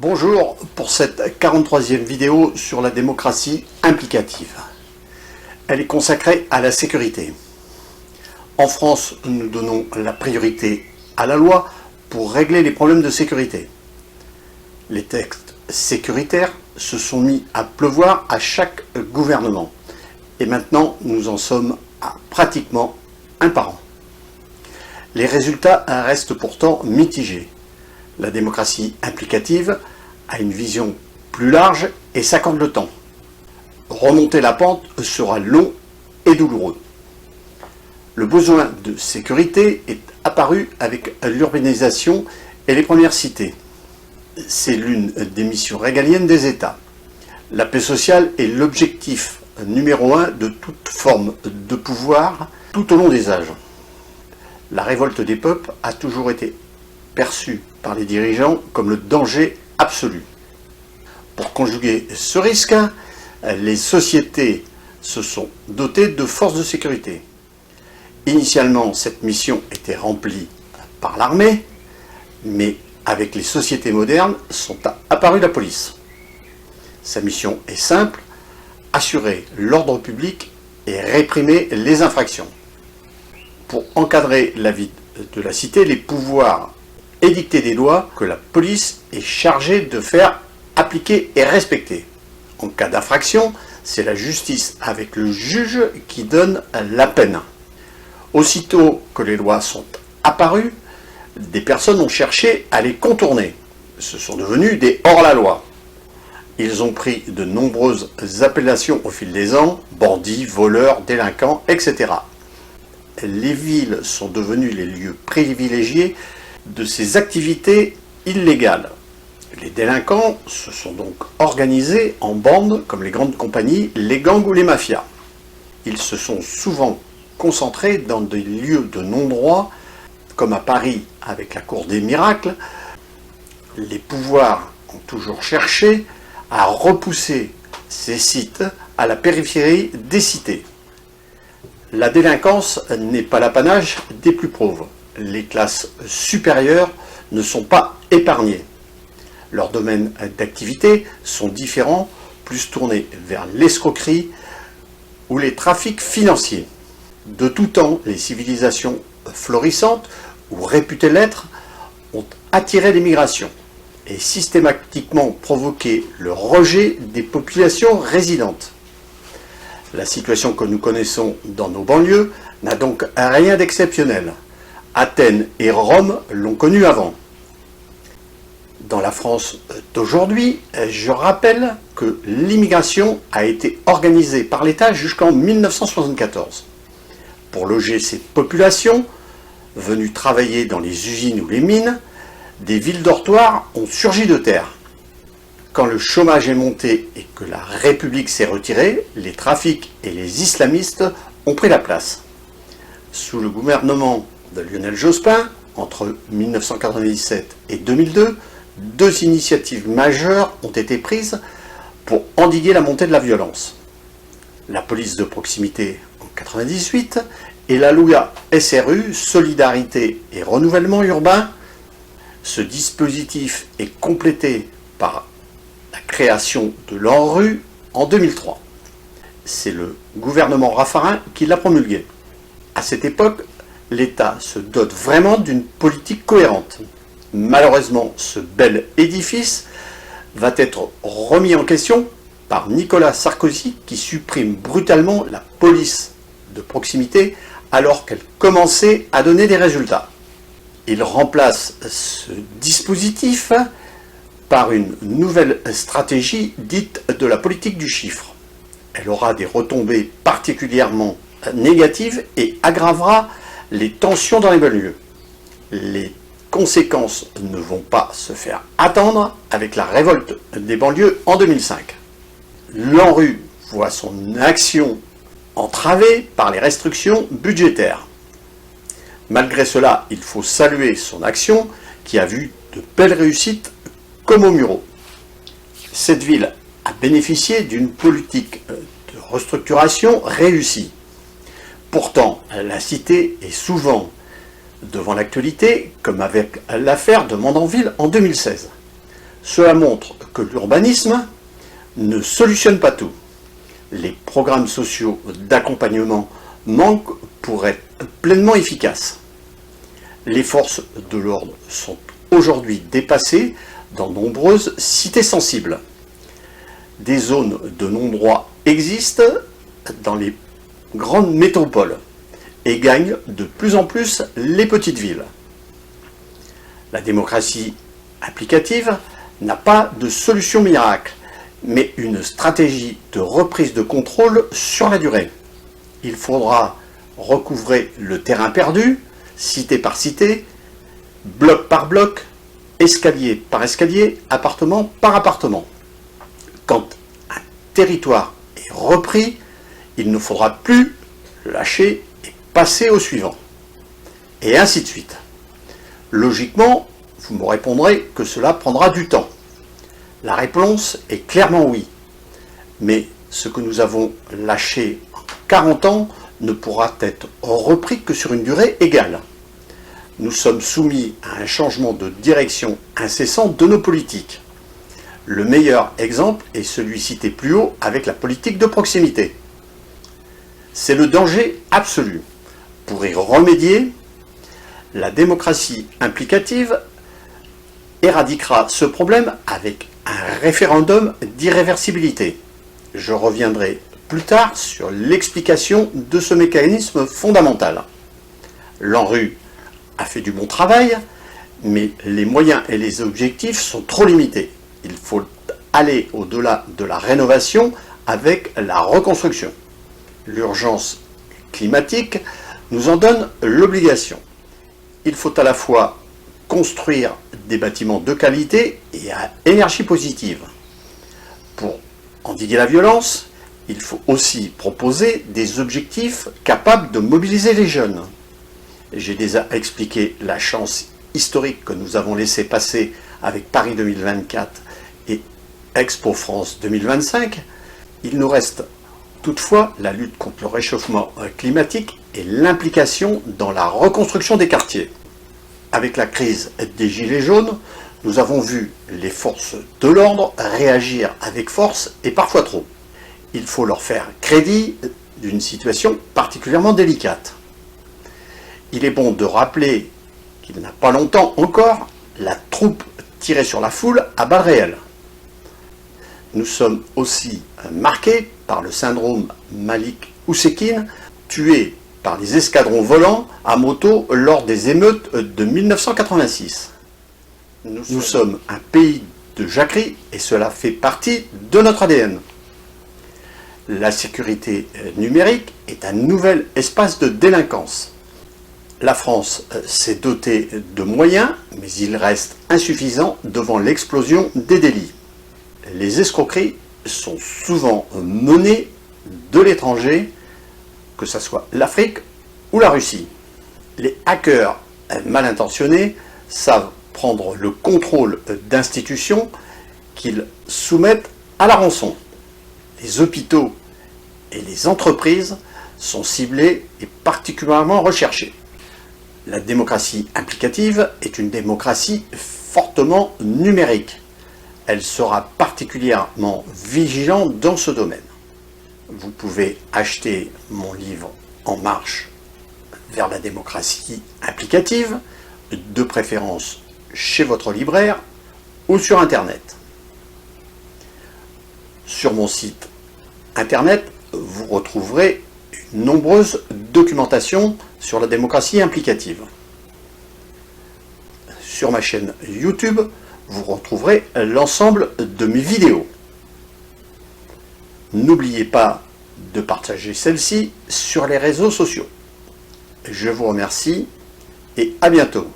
Bonjour pour cette 43e vidéo sur la démocratie implicative. Elle est consacrée à la sécurité. En France, nous donnons la priorité à la loi pour régler les problèmes de sécurité. Les textes sécuritaires se sont mis à pleuvoir à chaque gouvernement. Et maintenant, nous en sommes à pratiquement un par an. Les résultats restent pourtant mitigés. La démocratie implicative a une vision plus large et s'accorde le temps. Remonter la pente sera long et douloureux. Le besoin de sécurité est apparu avec l'urbanisation et les premières cités. C'est l'une des missions régaliennes des États. La paix sociale est l'objectif numéro 1 de toute forme de pouvoir tout au long des âges. La révolte des peuples a toujours été perçue par les dirigeants comme le danger absolu. Pour conjuguer ce risque, les sociétés se sont dotées de forces de sécurité. Initialement, cette mission était remplie par l'armée, mais avec les sociétés modernes sont apparues la police. Sa mission est simple, assurer l'ordre public et réprimer les infractions. Pour encadrer la vie de la cité, les pouvoirs édicter des lois que la police est chargée de faire appliquer et respecter. En cas d'infraction, c'est la justice avec le juge qui donne la peine. Aussitôt que les lois sont apparues, des personnes ont cherché à les contourner. Ce sont devenus des hors-la-loi. Ils ont pris de nombreuses appellations au fil des ans, bandits, voleurs, délinquants, etc. Les villes sont devenues les lieux privilégiés de ces activités illégales. Les délinquants se sont donc organisés en bandes comme les grandes compagnies, les gangs ou les mafias. Ils se sont souvent concentrés dans des lieux de non-droit, comme à Paris avec la Cour des Miracles. Les pouvoirs ont toujours cherché à repousser ces sites à la périphérie des cités. La délinquance n'est pas l'apanage des plus pauvres. Les classes supérieures ne sont pas épargnées. Leurs domaines d'activité sont différents, plus tournés vers l'escroquerie ou les trafics financiers. De tout temps, les civilisations florissantes, ou réputées l'être, ont attiré l'immigration et systématiquement provoqué le rejet des populations résidentes. La situation que nous connaissons dans nos banlieues n'a donc rien d'exceptionnel. Athènes et Rome l'ont connu avant. Dans la France d'aujourd'hui, je rappelle que l'immigration a été organisée par l'État jusqu'en 1974. Pour loger ces populations, venues travailler dans les usines ou les mines, des villes dortoirs ont surgi de terre. Quand le chômage est monté et que la République s'est retirée, les trafics et les islamistes ont pris la place. Sous le gouvernement de Lionel Jospin, entre 1997 et 2002, deux initiatives majeures ont été prises pour endiguer la montée de la violence. La police de proximité en 1998 et la loi SRU, Solidarité et Renouvellement Urbain. Ce dispositif est complété par la création de l'ANRU en 2003. C'est le gouvernement Raffarin qui l'a promulgué. À cette époque, l'État se dote vraiment d'une politique cohérente. Malheureusement, ce bel édifice va être remis en question par Nicolas Sarkozy qui supprime brutalement la police de proximité alors qu'elle commençait à donner des résultats. Il remplace ce dispositif par une nouvelle stratégie dite de la politique du chiffre. Elle aura des retombées particulièrement négatives et aggravera les tensions dans les banlieues. Les conséquences ne vont pas se faire attendre avec la révolte des banlieues en 2005. L'ANRU voit son action entravée par les restrictions budgétaires. Malgré cela, il faut saluer son action qui a vu de belles réussites comme aux Mureaux. Cette ville a bénéficié d'une politique de restructuration réussie. Pourtant, la cité est souvent devant l'actualité, comme avec l'affaire de Mandanville en 2016. Cela montre que l'urbanisme ne solutionne pas tout. Les programmes sociaux d'accompagnement manquent pour être pleinement efficaces. Les forces de l'ordre sont aujourd'hui dépassées dans nombreuses cités sensibles. Des zones de non-droit existent dans les grandes métropoles et gagnent de plus en plus les petites villes. La démocratie applicative n'a pas de solution miracle, mais une stratégie de reprise de contrôle sur la durée. Il faudra recouvrer le terrain perdu, cité par cité, bloc par bloc, escalier par escalier, appartement par appartement. Quand un territoire est repris, il ne faudra plus lâcher et passer au suivant. Et ainsi de suite. Logiquement, vous me répondrez que cela prendra du temps. La réponse est clairement oui. Mais ce que nous avons lâché en 40 ans ne pourra être repris que sur une durée égale. Nous sommes soumis à un changement de direction incessant de nos politiques. Le meilleur exemple est celui cité plus haut avec la politique de proximité. C'est le danger absolu. Pour y remédier, la démocratie implicative éradiquera ce problème avec un référendum d'irréversibilité. Je reviendrai plus tard sur l'explication de ce mécanisme fondamental. L'ANRU a fait du bon travail, mais les moyens et les objectifs sont trop limités. Il faut aller au-delà de la rénovation avec la reconstruction. L'urgence climatique nous en donne l'obligation. Il faut à la fois construire des bâtiments de qualité et à énergie positive. Pour endiguer la violence, il faut aussi proposer des objectifs capables de mobiliser les jeunes. J'ai déjà expliqué la chance historique que nous avons laissé passer avec Paris 2024 et Expo France 2025. Il nous reste toutefois la lutte contre le réchauffement climatique et l'implication dans la reconstruction des quartiers. Avec la crise des Gilets jaunes, nous avons vu les forces de l'ordre réagir avec force et parfois trop. Il faut leur faire crédit d'une situation particulièrement délicate. Il est bon de rappeler qu'il n'y a pas longtemps encore, la troupe tirait sur la foule à balles réelles. Nous sommes aussi marqués par le syndrome Malik Oussekine, tué par des escadrons volants à moto lors des émeutes de 1986. Nous sommes un pays de jacquerie et cela fait partie de notre ADN. La sécurité numérique est un nouvel espace de délinquance. La France s'est dotée de moyens, mais il reste insuffisant devant l'explosion des délits. Les escroqueries sont souvent menées de l'étranger, que ce soit l'Afrique ou la Russie. Les hackers mal intentionnés savent prendre le contrôle d'institutions qu'ils soumettent à la rançon. Les hôpitaux et les entreprises sont ciblés et particulièrement recherchés. La démocratie implicative est une démocratie fortement numérique. Elle sera particulièrement vigilante dans ce domaine. Vous pouvez acheter mon livre En marche vers la démocratie implicative, de préférence chez votre libraire ou sur Internet. Sur mon site Internet, vous retrouverez une nombreuse documentation sur la démocratie implicative. Sur ma chaîne YouTube, vous retrouverez l'ensemble de mes vidéos. N'oubliez pas de partager celle-ci sur les réseaux sociaux. Je vous remercie et à bientôt.